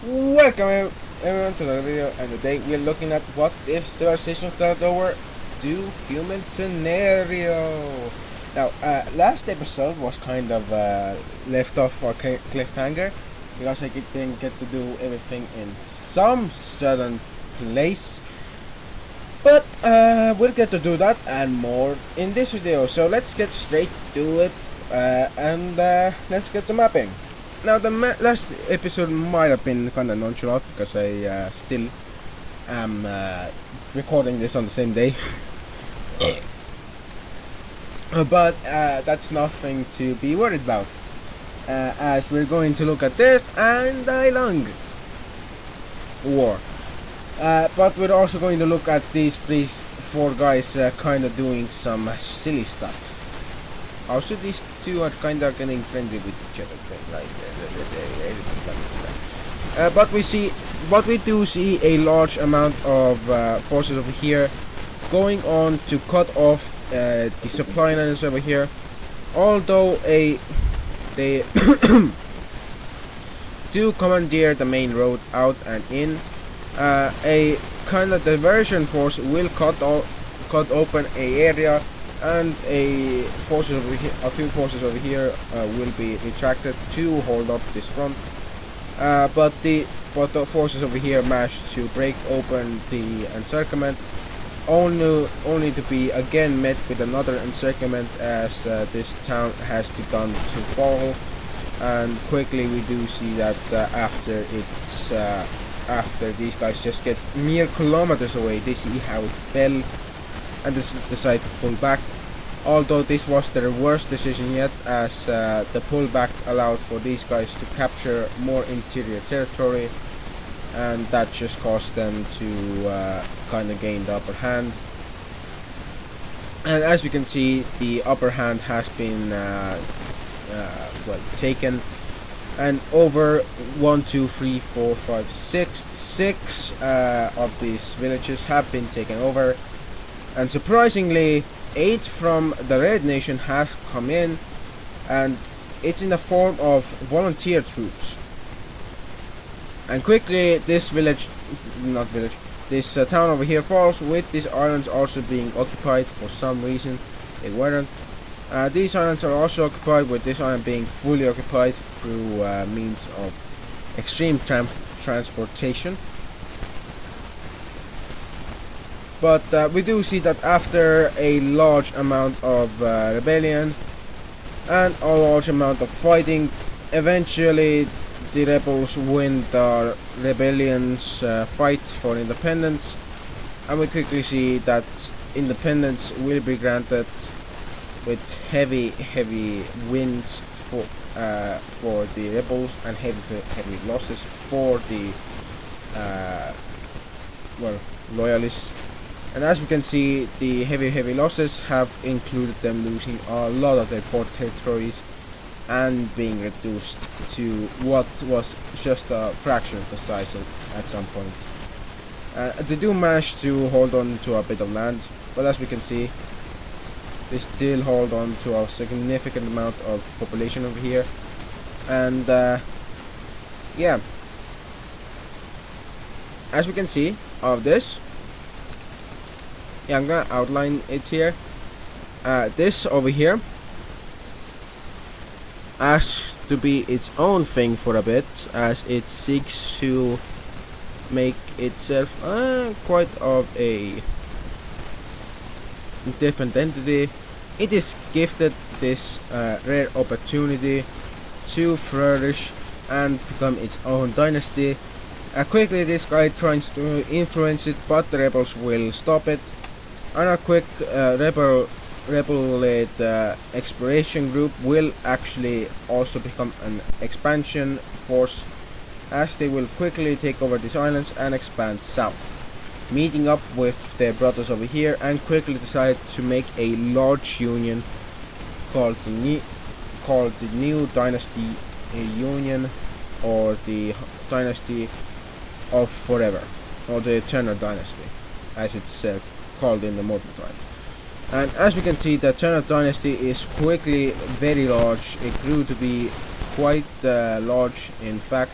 Welcome everyone to the video, and today we're looking at what if civilization started over do human scenario. Now, last episode was kind of left off for cliffhanger because I didn't get to do everything in some certain place. But we'll get to do that and more in this video. So let's get straight to it, and let's get to mapping. Now, the last episode might have been kind of nonchalant because I still am recording this on the same day. But that's nothing to be worried about, as we're going to look at this and Die Long War. But we're also going to look at these four guys kind of doing some silly stuff. Also, these two are kind of getting friendly with each other, but we do see a large amount of forces over here going on to cut off the supply lines over here. Although they do commandeer the main road out and in, a kind of diversion force will cut open a area, and a few forces over here will be retracted to hold up this front. But the forces over here managed to break open the encirclement, only to be again met with another encirclement as this town has begun to fall. And quickly we do see that after these guys just get mere kilometers away, they see how it fell and decide to pull back. Although this was their worst decision yet, as the pullback allowed for these guys to capture more interior territory, and that just caused them to kind of gain the upper hand. And as we can see, the upper hand has been taken, and over 1, 2, 3, 4, 5, 6 of these villages have been taken over, and surprisingly 8 from the Red Nation has come in, and it's in the form of volunteer troops. And quickly this town over here falls, with these islands also being occupied for some reason. They weren't. These islands are also occupied, with this island being fully occupied through means of extreme transportation. But we do see that after a large amount of rebellion and a large amount of fighting, eventually the rebels win the rebellion's fight for independence, and we quickly see that independence will be granted with heavy wins for the rebels, and heavy losses for the loyalists. And as we can see, the heavy losses have included them losing a lot of their port territories and being reduced to what was just a fraction of the size at some point. They do manage to hold on to a bit of land, but as we can see, they still hold on to a significant amount of population over here. And yeah, as we can see of this, I'm gonna outline it here. This over here has to be its own thing for a bit, as it seeks to make itself quite of a different entity. It is gifted this rare opportunity to flourish and become its own dynasty. Quickly this guy tries to influence it, but the rebels will stop it. And a quick rebel-led exploration group will actually also become an expansion force, as they will quickly take over these islands and expand south, meeting up with their brothers over here, and quickly decide to make a large union called the New Dynasty Union, or the Dynasty of Forever, or the Eternal Dynasty, as it's called in the modern time. And as we can see, the Eternal Dynasty is quickly very large. It grew to be quite large, in fact,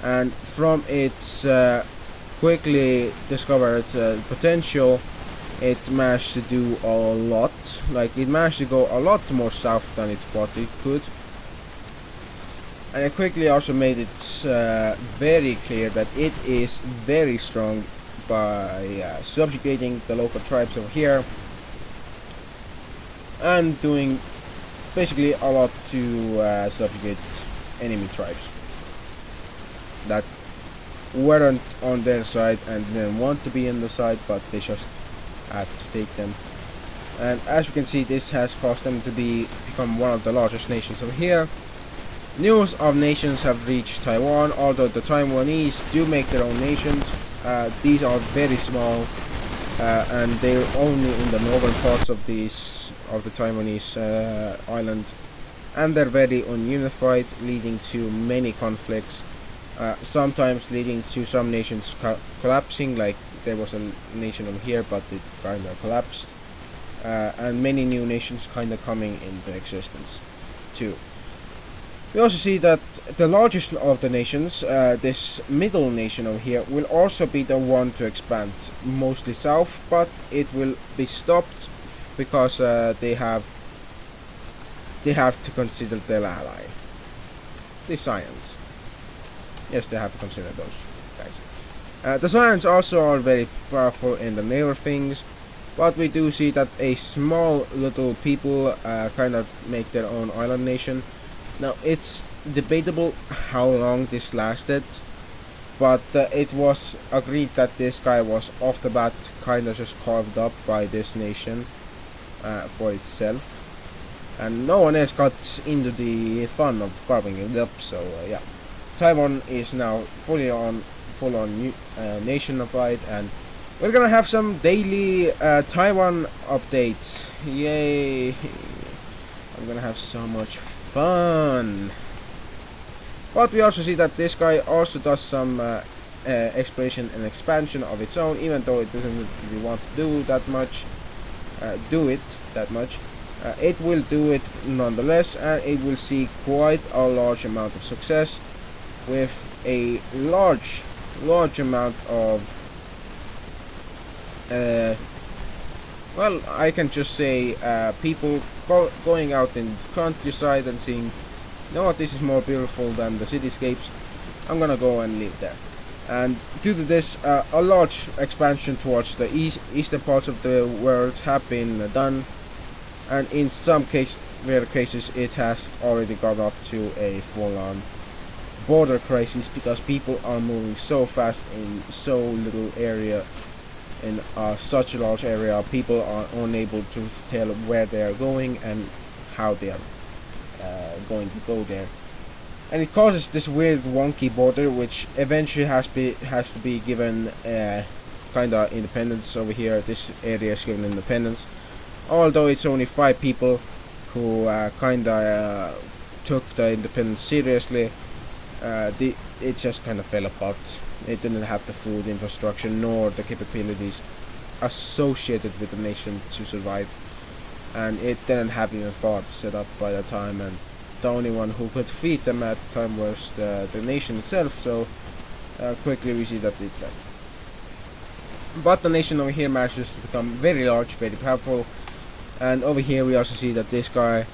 and from its quickly discovered potential, it managed to do a lot. Like, it managed to go a lot more south than it thought it could. And it quickly also made it very clear that it is very strong by subjugating the local tribes over here and doing basically a lot to subjugate enemy tribes that weren't on their side and didn't want to be on the side, but they just had to take them. And as you can see, this has caused them to become one of the largest nations over here. News of nations have reached Taiwan, although the Taiwanese do make their own nations. These are very small, and they're only in the northern parts of the Taiwanese island, and they're very ununified, leading to many conflicts. Sometimes leading to some nations collapsing, like there was a nation over here, but it kind of collapsed, and many new nations kind of coming into existence too. We also see that the largest of the nations, this middle nation over here, will also be the one to expand, mostly south, but it will be stopped because they have to consider their ally, the Scions. Yes, they have to consider those guys. The Scions also are very powerful in the neighbor things, but we do see that a small little people kind of make their own island nation. Now, it's debatable how long this lasted, but it was agreed that this guy was off the bat kind of just carved up by this nation for itself, and no one else got into the fun of carving it up. So yeah, Taiwan is now full on nationified, and we're gonna have some daily Taiwan updates. Yay! I'm gonna have so much fun. But we also see that this guy also does some exploration and expansion of its own, even though it doesn't really want to do that much. It will do it nonetheless, and it will see quite a large amount of success with a large amount of well, I can just say people going out in the countryside and seeing, you know what, this is more beautiful than the cityscapes, I'm gonna go and live there. And due to this, a large expansion towards the eastern parts of the world have been done, and in some rare cases it has already got up to a full-on border crisis, because people are moving so fast in so little area. In such a large area, people are unable to tell where they are going and how they are going to go there, and it causes this weird wonky border, which eventually has to be given kinda independence over here. This area is given independence, although it's only 5 people who kinda took the independence seriously. It just kind of fell apart. It didn't have the food infrastructure nor the capabilities associated with the nation to survive, and it didn't have even farms set up by the time, and the only one who could feed them at the time was the nation itself. So quickly we see that it fell. But the nation over here manages to become very large, very powerful, and over here we also see that this guy,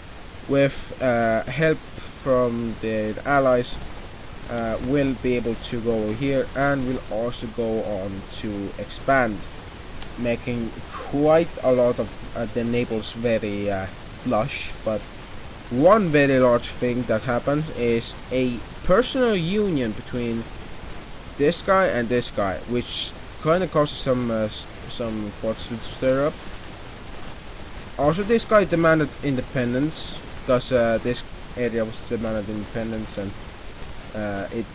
with help from their allies, will be able to go over here and will also go on to expand, making quite a lot of the neighbors very flush. But one very large thing that happens is a personal union between this guy and this guy, which kind of causes some thoughts to stir up. Also, this guy demanded independence, because this area was demanded independence, and it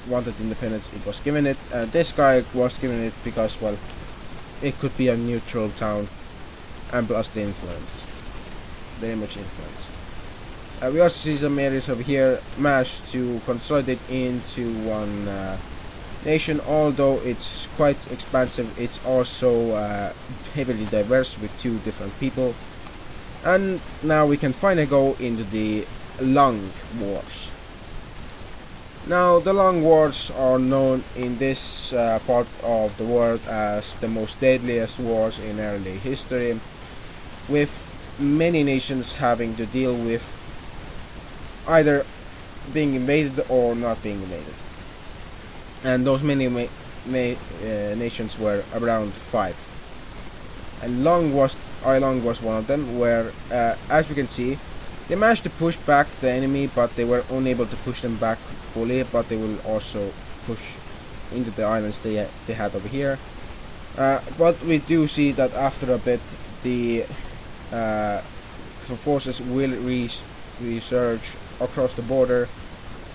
wanted independence. It was given it. This guy was given it because, well, it could be a neutral town, and plus the influence, very much influence. We also see some areas over here managed to consolidate into one nation. Although it's quite expansive, it's also heavily diverse with 2 different people. And now we can finally go into the Long Wars. Now, the Long Wars are known in this part of the world as the most deadliest wars in early history, with many nations having to deal with either being invaded or not being invaded. And those many nations were around 5. And Ai Long was one of them, where, as we can see, they managed to push back the enemy, but they were unable to push them back fully, but they will also push into the islands they had over here. But we do see that after a bit, the forces will resurge across the border,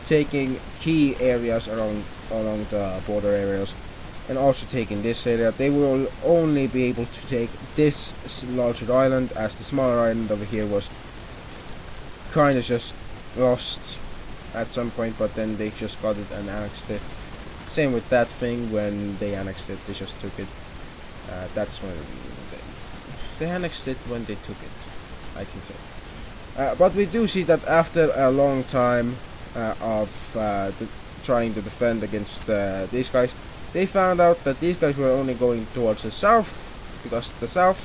taking key areas along the border areas, and also taking this area. They will only be able to take this larger island, as the smaller island over here was kind of just lost at some point, but then they just got it and annexed it. Same with that thing, when they annexed it, they just took it. That's when they annexed it, when they took it, I can say. But we do see that after a long time of trying to defend against these guys, they found out that these guys were only going towards the south, because the south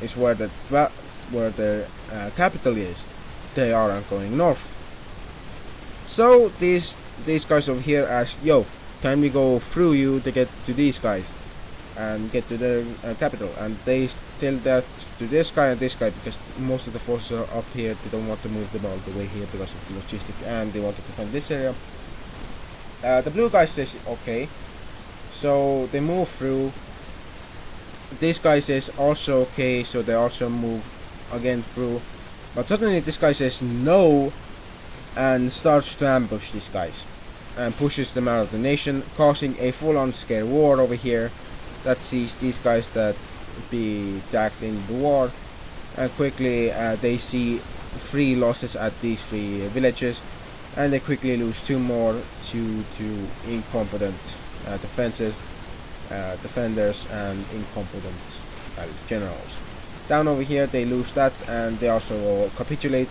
is where the capital is. They aren't going north. So these guys over here ask, yo, can we go through you to get to these guys and get to their capital? And they tell that to this guy and this guy, because most of the forces are up here. They don't want to move them all the way here because of the logistics, and they want to defend this area. The blue guy says okay, so they move through. This guy says also okay, so they also move again through. But suddenly this guy says no and starts to ambush these guys and pushes them out of the nation, causing a full-on scare war over here that sees these guys that be dragged in the war, and quickly they see 3 losses at these 3 villages, and they quickly lose 2 more to incompetent defenders and incompetent generals. Down over here they lose that, and they also capitulate,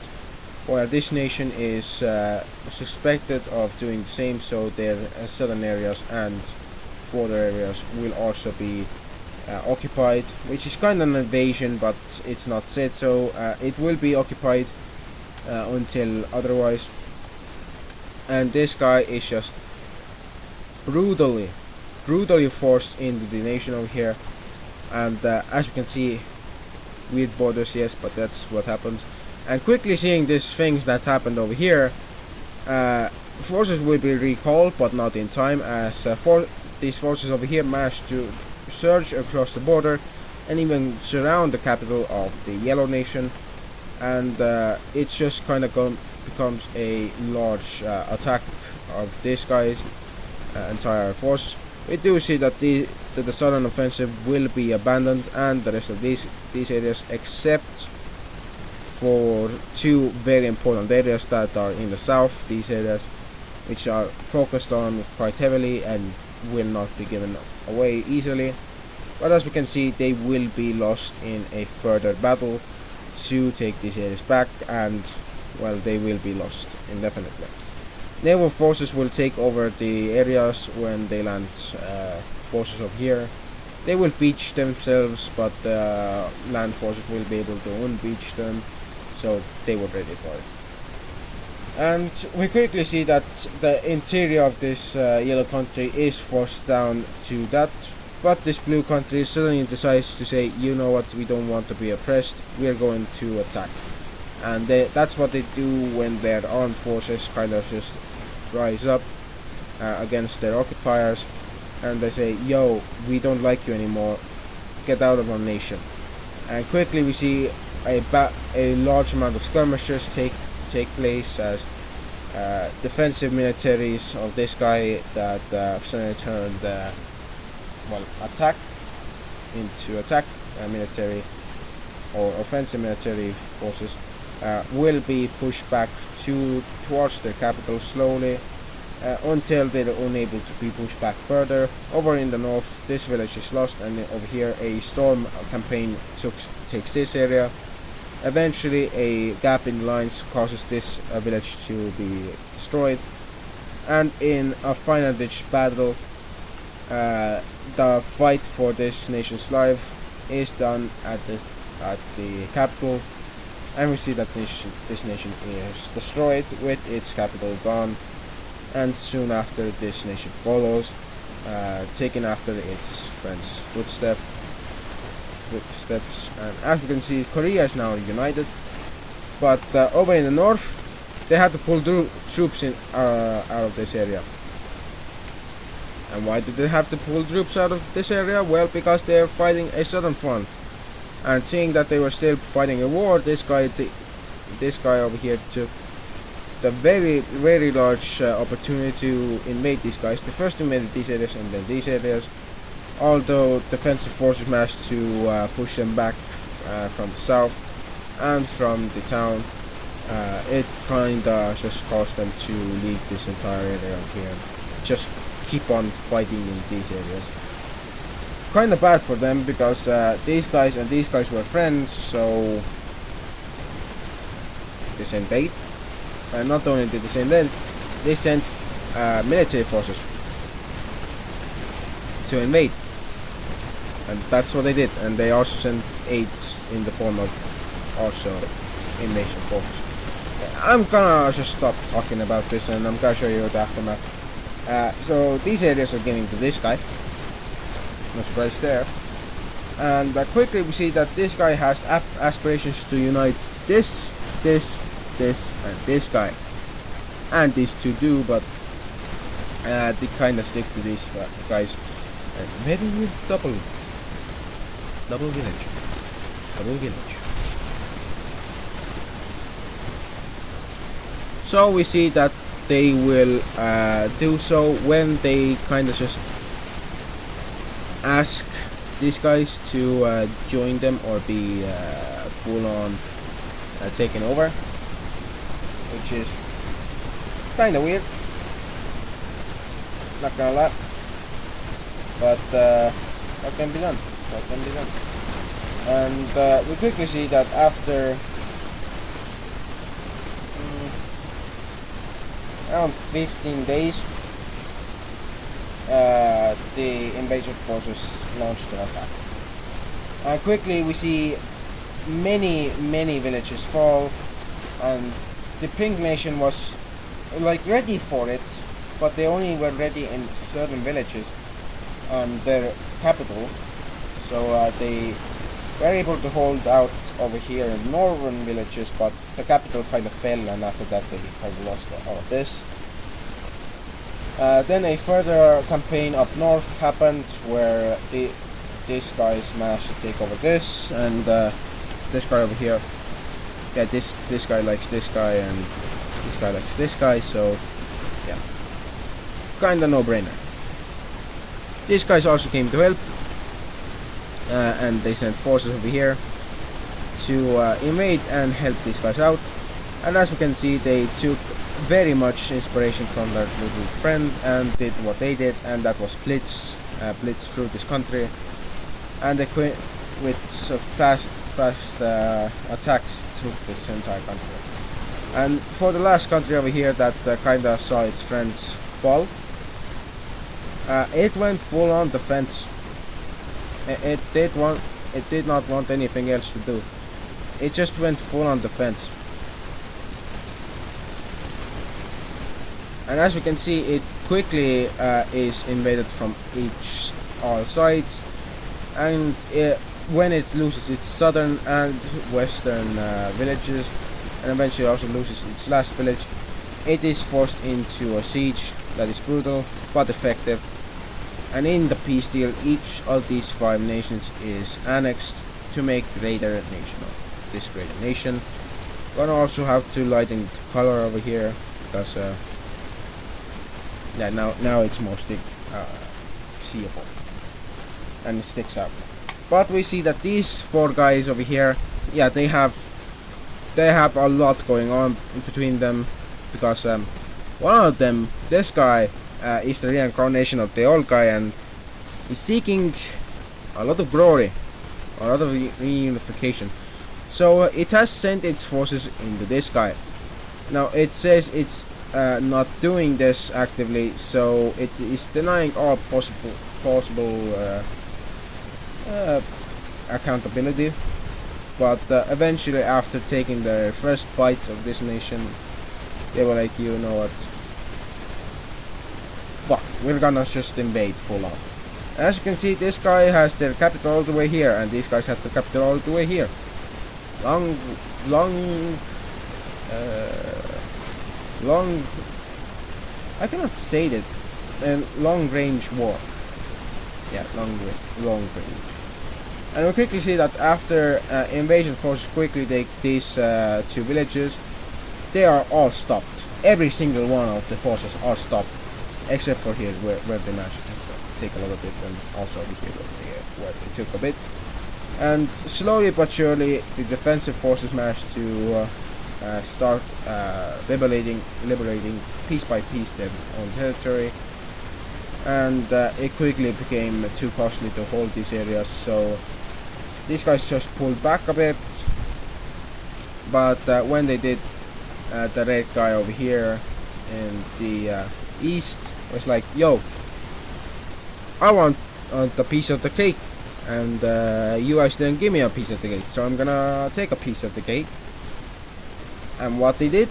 where this nation is suspected of doing the same, so their southern areas and border areas will also be occupied, which is kind of an invasion, but it's not said, so it will be occupied until otherwise. And this guy is just brutally forced into the nation over here, and as you can see, weird borders, yes, but that's what happens. And quickly seeing these things that happened over here, forces will be recalled, but not in time, as these forces over here managed to surge across the border and even surround the capital of the Yellow Nation, and it's just kind of becomes a large attack of this guy's entire force. We do see that the southern offensive will be abandoned, and the rest of these areas, except for 2 very important areas that are in the south, these areas which are focused on quite heavily and will not be given away easily. But as we can see, they will be lost in a further battle to take these areas back, and well, they will be lost indefinitely. Naval forces will take over the areas when they land forces over here. They will beach themselves, but the land forces will be able to unbeach them, so they were ready for it. And we quickly see that the interior of this yellow country is forced down to that, but this blue country suddenly decides to say, you know what, we don't want to be oppressed, we are going to attack. And that's what they do when their armed forces kind of just rise up against their occupiers, and they say, yo, we don't like you anymore, get out of our nation. And quickly we see a large amount of skirmishes take place, as defensive militaries of this guy that suddenly turned attack into attack military or offensive military forces will be pushed back towards their capital slowly until they're unable to be pushed back further. Over in the north, this village is lost, and over here a storm campaign takes this area. Eventually a gap in the lines causes this village to be destroyed, And in a final ditch battle, the fight for this nation's life is done at the capital, and we see that this nation is destroyed with its capital gone, and soon after this nation follows, taking after its friend's footsteps. And as we can see, Korea is now united, but over in the north, they had to pull troops in out of this area. And why did they have to pull troops out of this area? Well, because they are fighting a southern front, and seeing that they were still fighting a war, this guy over here took the very large opportunity to invade these guys. They first invaded these areas and then these areas. Although defensive forces managed to push them back from the south and from the town, it kinda just caused them to leave this entire area here. Just keep on fighting in these areas. Kinda bad for them because these guys and these guys were friends, so they sent aid. And not only did they send aid, they sent military forces to invade. And that's what they did, and they also sent aid in the form of also invasion forces. I'm gonna just stop talking about this, and I'm gonna show you the aftermath. So these areas are giving to this guy. No surprise there. And quickly we see that this guy has aspirations to unite this, and this guy. And these two do, but they kinda stick to these guys. And very weird double village. So we see that they will do so when they kind of just ask these guys to join them or be full on taken over, which is kind of weird, not gonna lie, but what can be done. And we quickly see that after around 15 days, the invasion forces launched an attack. And quickly we see many villages fall, and the Pink Nation was like ready for it, but they only were ready in certain villages on their capital. So they were able to hold out over here in northern villages, but the capital kind of fell, and after that they kind of lost all of this. Then a further campaign up north happened, where these guys managed to take over this, and this guy over here, yeah, this guy likes this guy, and this guy likes this guy, so yeah, kinda no-brainer. These guys also came to help, and they sent forces over here to invade and help these guys out. And as we can see, they took very much inspiration from their little friend and did what they did, and that was blitz through this country, and they quit with so fast attacks through this entire country. And for the last country over here that kinda saw its friends fall, it went full on defense. It did not want anything else to do. It just went full on defense. And as you can see, it quickly is invaded from all sides, and when it loses its southern and western villages, and eventually also loses its last village, it is forced into a siege that is brutal but effective. And in the peace deal, each of these 5 nations is annexed to make greater nation of this greater nation. Gonna also have to lighten the color over here, because yeah, now it's mostly seeable and it sticks out. But we see that these 4 guys over here, yeah, they have a lot going on in between them, because one of them, this guy, is the reincarnation of the old guy, and he's seeking a lot of glory, a lot of reunification. So it has sent its forces into this guy. Now it says it's not doing this actively, so it is denying all possible accountability. But eventually, after taking the first bites of this nation, they were like, you know what? Fuck, we're gonna just invade full on. As you can see, this guy has their capital all the way here, and these guys have the capital all the way here. Long, I cannot say that. Long range war. Yeah, long range. And we quickly see that after invasion forces quickly take these two villages, they are all stopped. Every single one of the forces are stopped, except for here where they managed to take a little bit, and also over here where they took a bit. And slowly but surely, the defensive forces managed to start liberating piece by piece their own territory. And it quickly became too costly to hold these areas, so these guys just pulled back a bit. But when they did, the red guy over here in the east was like, yo, I want the piece of the cake, and you guys didn't give me a piece of the cake, so I'm gonna take a piece of the cake. And what they did,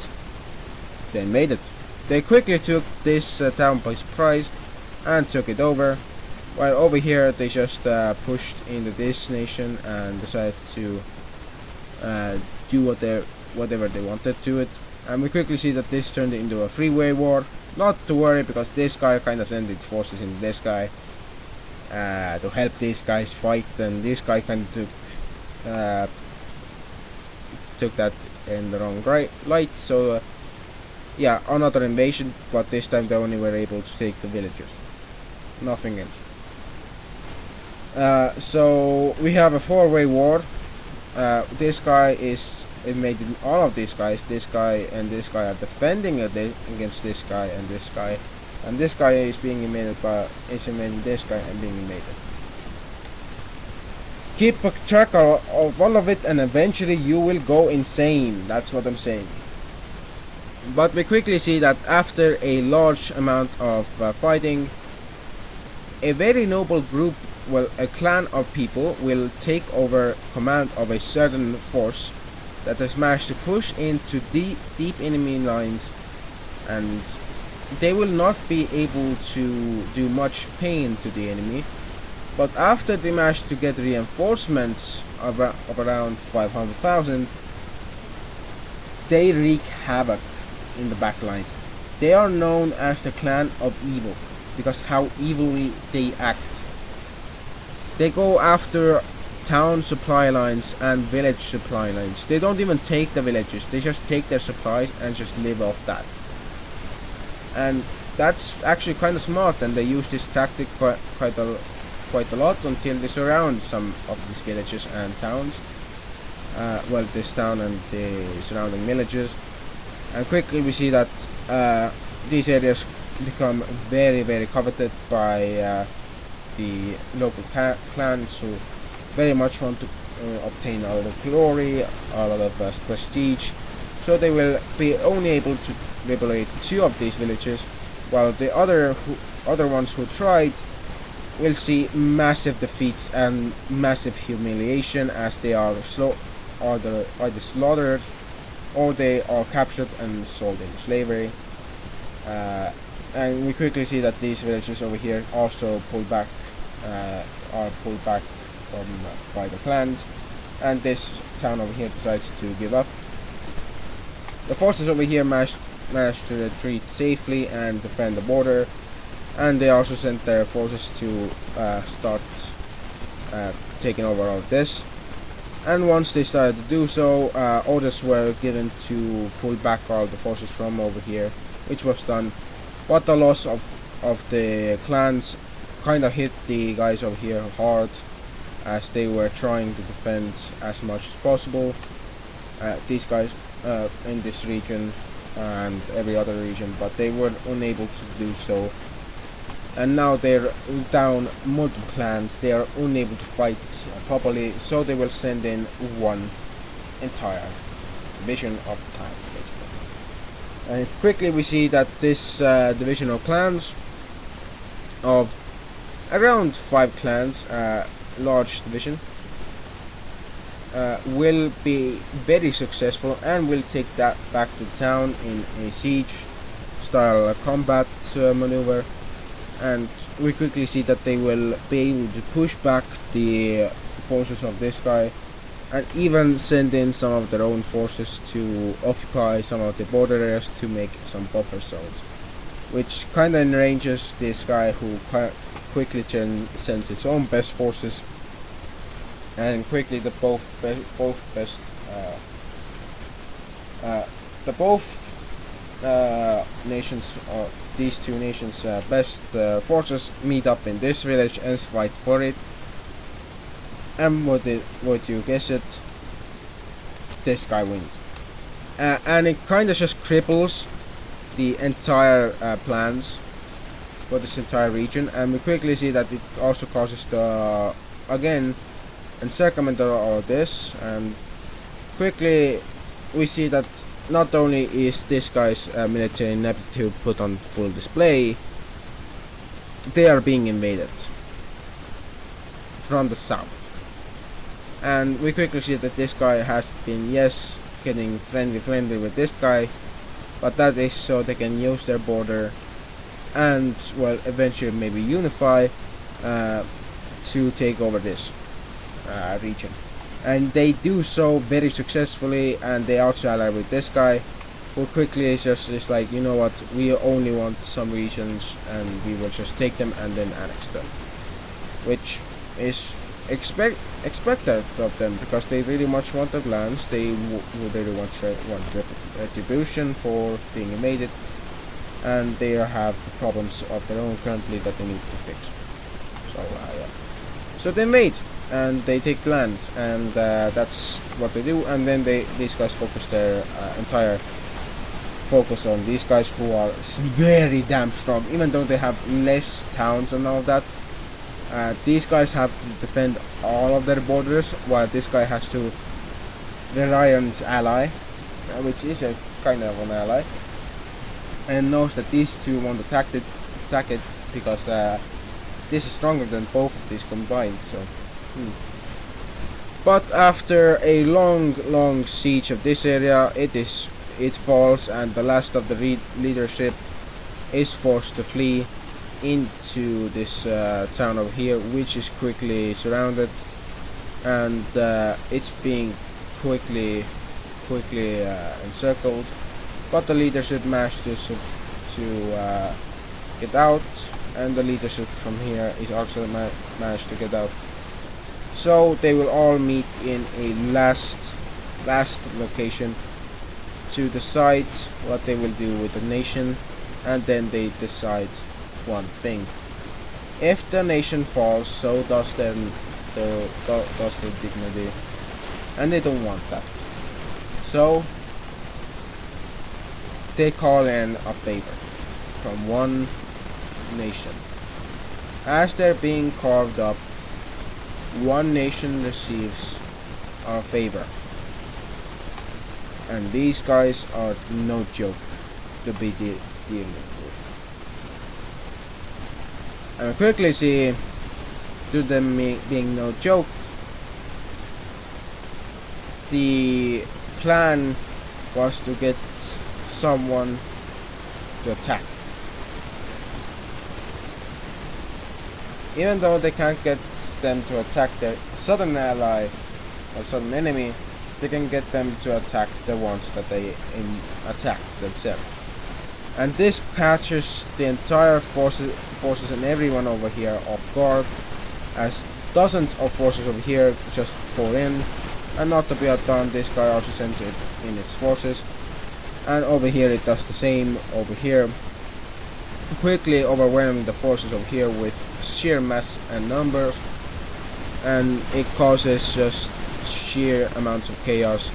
they made it. They quickly took this town by surprise and took it over, while over here they just pushed into this nation and decided to do whatever they wanted to it. And we quickly see that this turned into a three-way war. Not to worry, because this guy kind of sent its forces in this guy to help these guys fight, and this guy kind of took that in the wrong light. So yeah, another invasion, but this time they only were able to take the villagers, nothing else. So we have a four-way war. This guy is invading all of these guys. This guy and this guy are defending against this guy, and this guy is being invading this guy and being invaded. Keep a track of all of it, and eventually you will go insane. That's what I'm saying. But we quickly see that after a large amount of fighting, a very noble group, well, a clan of people will take over command of a certain force that has managed to push into deep enemy lines, and they will not be able to do much pain to the enemy. But after they manage to get reinforcements of around 500,000, they wreak havoc in the back lines. They are known as the Clan of Evil, because how evilly they act. They go after town supply lines and village supply lines. They don't even take the villages, they just take their supplies and just live off that. And that's actually kind of smart, and they use this tactic quite a lot until they surround some of these villages and towns. Well, this town and the surrounding villages. And quickly we see that these areas become very, very coveted by the local clans, who very much want to obtain a lot of glory, a lot of prestige. So they will be only able to liberate 2 of these villages, while the other ones who tried will see massive defeats and massive humiliation, as they are either slaughtered or they are captured and sold into slavery. And we quickly see that these villages over here also are pulled back from by the clans, and this town over here decides to give up. The forces over here managed to retreat safely and defend the border, and they also sent their forces to start taking over all of this. And once they started to do so, orders were given to pull back all the forces from over here, which was done. But the loss of the clans kind of hit the guys over here hard, as they were trying to defend as much as possible. These guys in this region and every other region, but they were unable to do so. And now they're down multiple clans, they are unable to fight properly, so they will send in one entire division of clans, basically. And quickly we see that this division of clans, of around 5 clans, large division, will be very successful and will take that back to town in a siege style combat maneuver. And we quickly see that they will be able to push back the forces of this guy, and even send in some of their own forces to occupy some of the border areas to make some buffer zones, which kind of enrages this guy, who quickly sends its own best forces, and quickly the both nations, these two nations' best forces meet up in this village and fight for it. And what you guess it, this guy wins. And it kind of just cripples the entire plans for this entire region. And we quickly see that it also causes the, again, encirclement of all this. And quickly we see that not only is this guy's military ineptitude put on full display, they are being invaded from the south. And we quickly see that this guy has been, yes, getting friendly with this guy, but that is so they can use their border and, well, eventually maybe unify to take over this region. And they do so very successfully, and they also ally with this guy, who quickly is like, you know what, we only want some regions and we will just take them and then annex them, which is expected of them, because they really much wanted lands. They would really want retribution for being invaded, and they have problems of their own currently that they need to fix. So yeah, so they invade and they take lands, and that's what they do. And then these guys focus their entire focus on these guys, who are very damn strong, even though they have less towns and all that. These guys have to defend all of their borders, while this guy has to rely on his ally, which is a kind of an ally, and knows that these two won't attack it because this is stronger than both of these combined. So, but after a long siege of this area, it falls, and the last of the leadership is forced to flee into this town over here, which is quickly surrounded, and it's being quickly encircled. But the leadership managed to get out, and the leadership from here is also managed to get out. So they will all meet in a last location to decide what they will do with the nation, and then they decide one thing: if the nation falls, so does their dignity, and they don't want that. So they call in a favor from one nation. As they're being carved up, one nation receives a favor, and these guys are no joke to be dealing with. And quickly see, to them being no joke, the plan was to get someone to attack. Even though they can't get them to attack their southern ally or southern enemy, they can get them to attack the ones that they attack themselves. And this catches the entire forces and everyone over here off guard, as dozens of forces over here just pour in. And not to be outdone, this guy also sends it in its forces, and over here it does the same over here, quickly overwhelming the forces over here with sheer mass and numbers, and it causes just sheer amounts of chaos,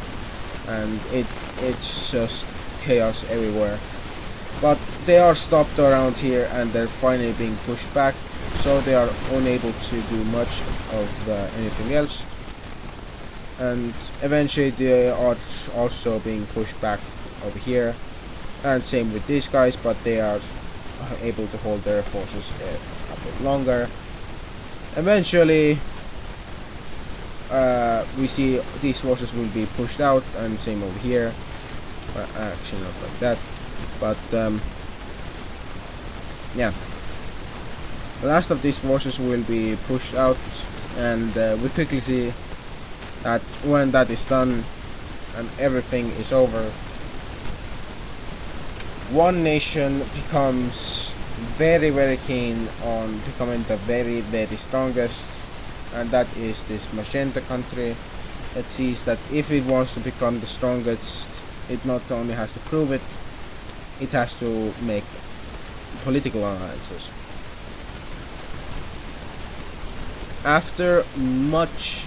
and it's just chaos everywhere. But they are stopped around here, and they're finally being pushed back, so they are unable to do much of anything else. And eventually they are also being pushed back over here, and same with these guys, but they are able to hold their forces a bit longer. Eventually, we see these forces will be pushed out, and same over here. Actually, not like that, but yeah. The last of these forces will be pushed out, and we quickly see that when that is done and everything is over, one nation becomes very keen on becoming the very strongest, and that is this Magenta country that sees that if it wants to become the strongest, it not only has to prove it, it has to make political alliances. After much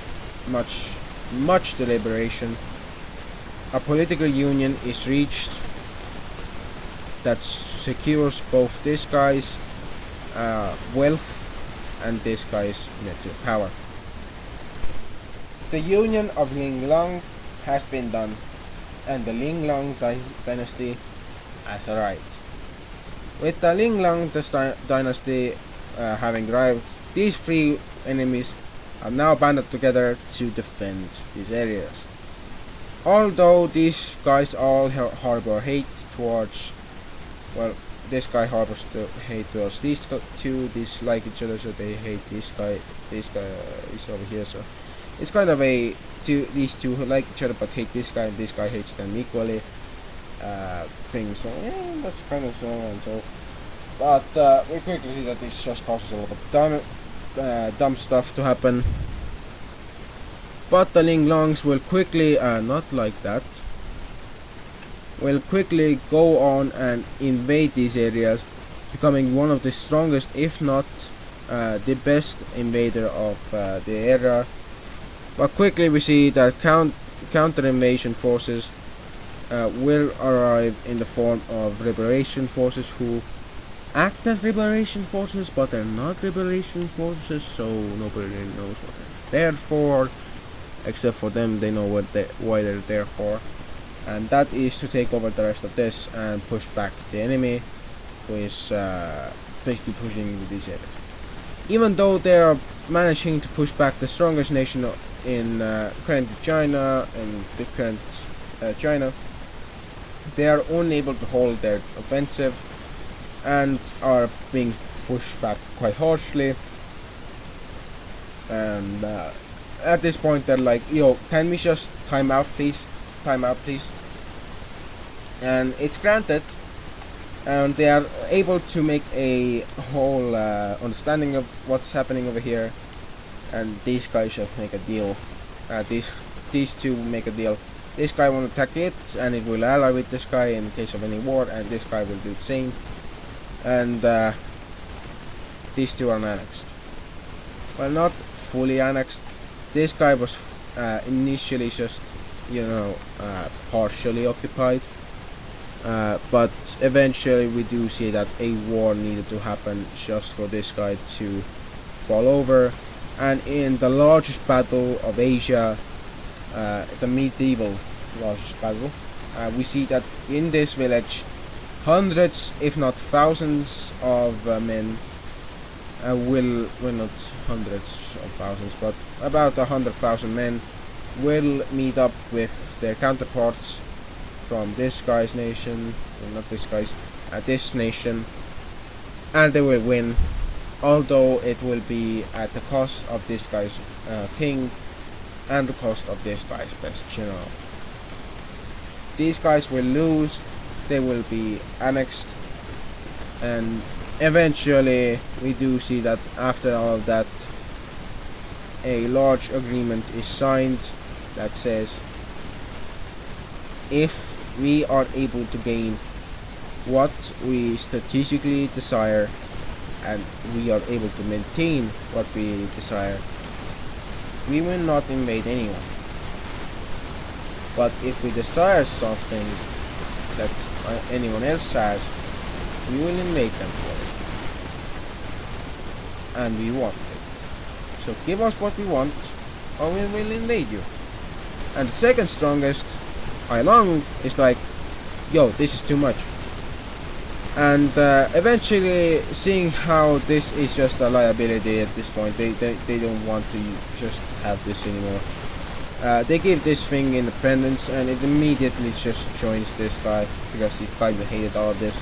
deliberation, a political union is reached that secures both this guy's wealth and this guy's military power. The union of Linglong has been done, and the Linglong dynasty has arrived. With the Linglong dynasty having arrived, these three enemies are now banded together to defend these areas. Although these guys all harbor hate towards, well, this guy harbors hate towards these two, these like each other, so they hate this guy is over here, so it's kind of these two who like each other but hate this guy, and this guy hates them equally thing, so yeah, that's kind of so and so. But we quickly see that this just causes a lot of dumb stuff to happen. But the Linglongs will quickly, not like that, will quickly go on and invade these areas, becoming one of the strongest, if not the best invader of the area. But quickly we see that counter-invasion forces will arrive in the form of liberation forces who act as liberation forces, but they're not liberation forces, so nobody really knows what they're there for. Except for them, they know why they're there for, and that is to take over the rest of this and push back the enemy, who is basically pushing into these areas. Even though they are managing to push back the strongest nation in current China and the current China, they are unable to hold their offensive and are being pushed back quite harshly. And at this point they're like, yo, can we just time out please, and it's granted, and they are able to make a whole understanding of what's happening over here, and these guys just make a deal. These two make a deal. This guy will attack it, and it will ally with this guy in case of any war, and this guy will do the same, and these two are annexed. Well, not fully annexed. This guy was initially just, partially occupied, but eventually we do see that a war needed to happen just for this guy to fall over. And in the largest battle of Asia, the medieval largest battle, we see that in this village hundreds, if not thousands of men will not hundreds of thousands, but about 100,000 men will meet up with their counterparts from this guy's nation, well, not this guy's, this nation, and they will win, although it will be at the cost of this guy's king and the cost of this guy's best general. These guys will lose, they will be annexed, and eventually we do see that after all of that, a large agreement is signed that says if we are able to gain what we strategically desire and we are able to maintain what we desire, we will not invade anyone. But if we desire something that anyone else has, we will invade them for it. And we want it. So give us what we want, or we will invade you. And the second strongest, Hai Long, is like, yo, this is too much. And eventually, seeing how this is just a liability at this point, they don't want to just have this anymore. They give this thing independence, and it immediately just joins this guy because he kind of hated all of this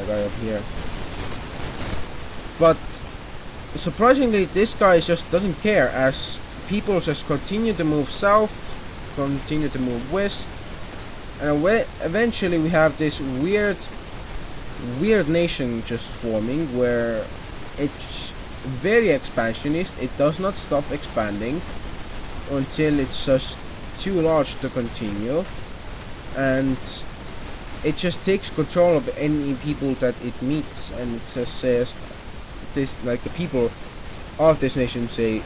guy up here. But surprisingly, this guy just doesn't care, as people just continue to move south, continue to move west, and eventually we have this weird nation just forming where it's very expansionist. It does not stop expanding until it's just too large to continue, and it just takes control of any people that it meets, and it just says this, like, the people of this nation say,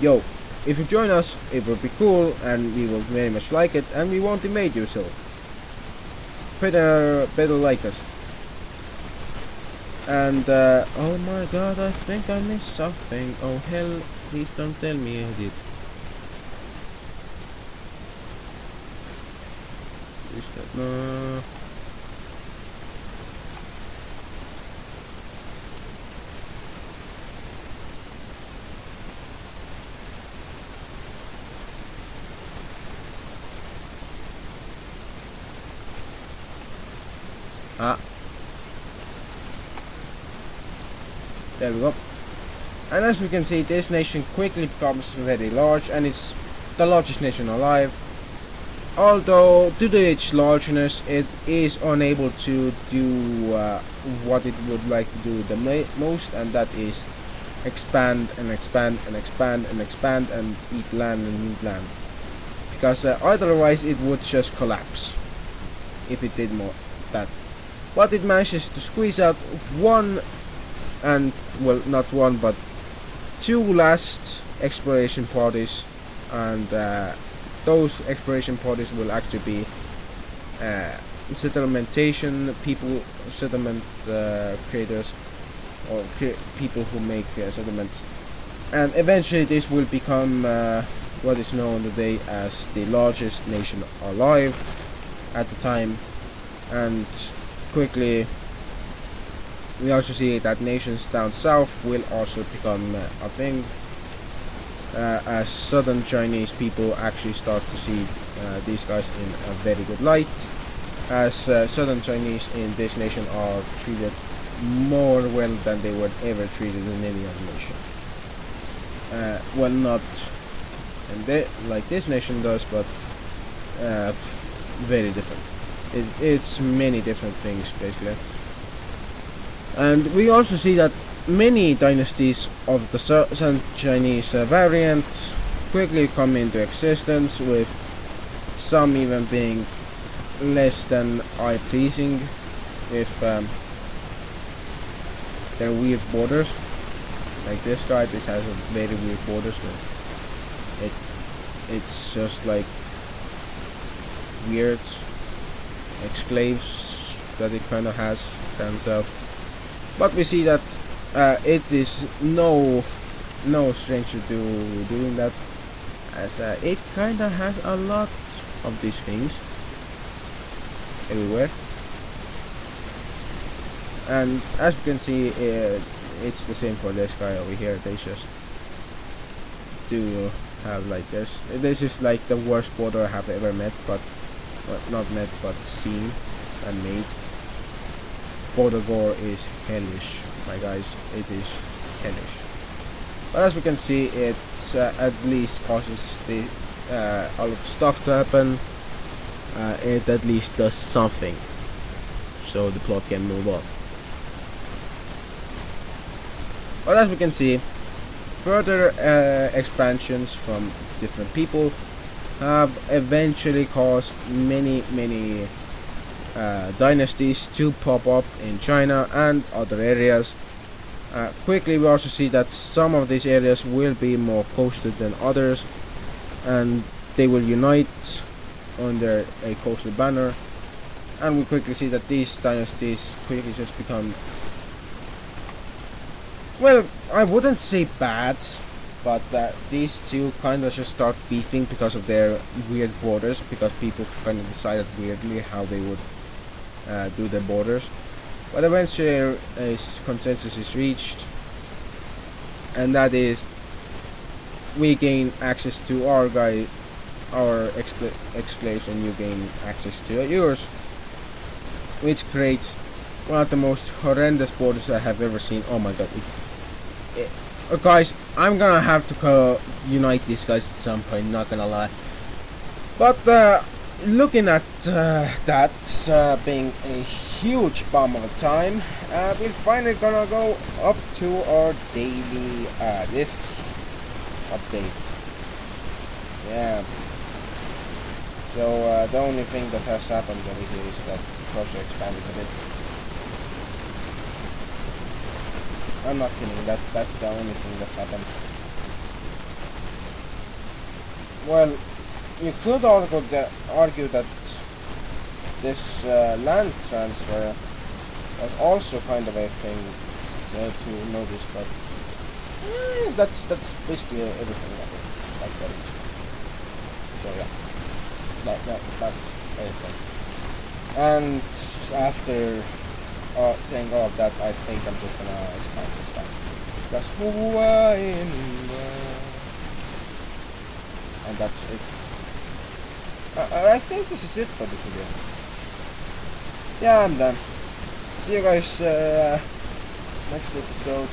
yo, if you join us, it will be cool and we will very much like it, and we won't invade you, so better like us. And oh my god, I think I missed something. Oh hell, please don't tell me I did. Is that no? Ah, there we go. And as we can see, this nation quickly becomes very large, and it's the largest nation alive. Although, due to its largeness, it is unable to do what it would like to do the most, and that is expand and expand and expand and expand and eat land and eat land. Because otherwise it would just collapse if it did more that. But it manages to squeeze out one, and well, not one but two last exploration parties, and those exploration parties will actually be settlement creators, or people who make settlements, and eventually this will become what is known today as the largest nation alive at the time. And quickly we also see that nations down south will also become a thing, as southern Chinese people actually start to see these guys in a very good light, as southern Chinese in this nation are treated more well than they were ever treated in any other nation. Well, not like this nation does, but very different. It's many different things basically. And we also see that many dynasties of the Southern Chinese variant quickly come into existence, with some even being less than eye-pleasing with their weird borders. Like this guy, this has a very weird borders. It's just like weird exclaves that it kind of has itself. But we see that it is no stranger to doing that, as it kind of has a lot of these things everywhere. And as you can see, it's the same for this guy over here. They just do have like this. This is like the worst border I have ever met, but well, not met, but seen and made. Border gore is hellish, my guys. It is hellish. But as we can see, it at least causes the a lot of stuff to happen. It at least does something, so the plot can move on. But as we can see, further expansions from different people have eventually caused many dynasties to pop up in China and other areas. Quickly we also see that some of these areas will be more coasted than others, and they will unite under a coastal banner, and we quickly see that these dynasties quickly just become, well, I wouldn't say bad, but these two kind of just start beefing because of their weird borders, because people kind of decided weirdly how they would do their borders. But eventually a consensus is reached, and that is we gain access to our exclaves, and you gain access to yours, which creates one of the most horrendous borders I have ever seen. Oh my god, guys, I'm gonna have to unite these guys at some point, not gonna lie. But looking at that being a huge bomb of a time, we're finally gonna go up to our daily this update. Yeah. So the only thing that has happened over here is that Prussia expanded a bit. I'm not kidding, that's the only thing that's happened. Well, you could argue that this land transfer was also kind of a thing to notice, but that's basically everything like that. So yeah, that's everything. And after saying all of that, I think I'm just gonna expand this time. That's who I am, and that's it. I think this is it for this video. Yeah, I'm done. See you guys next episode.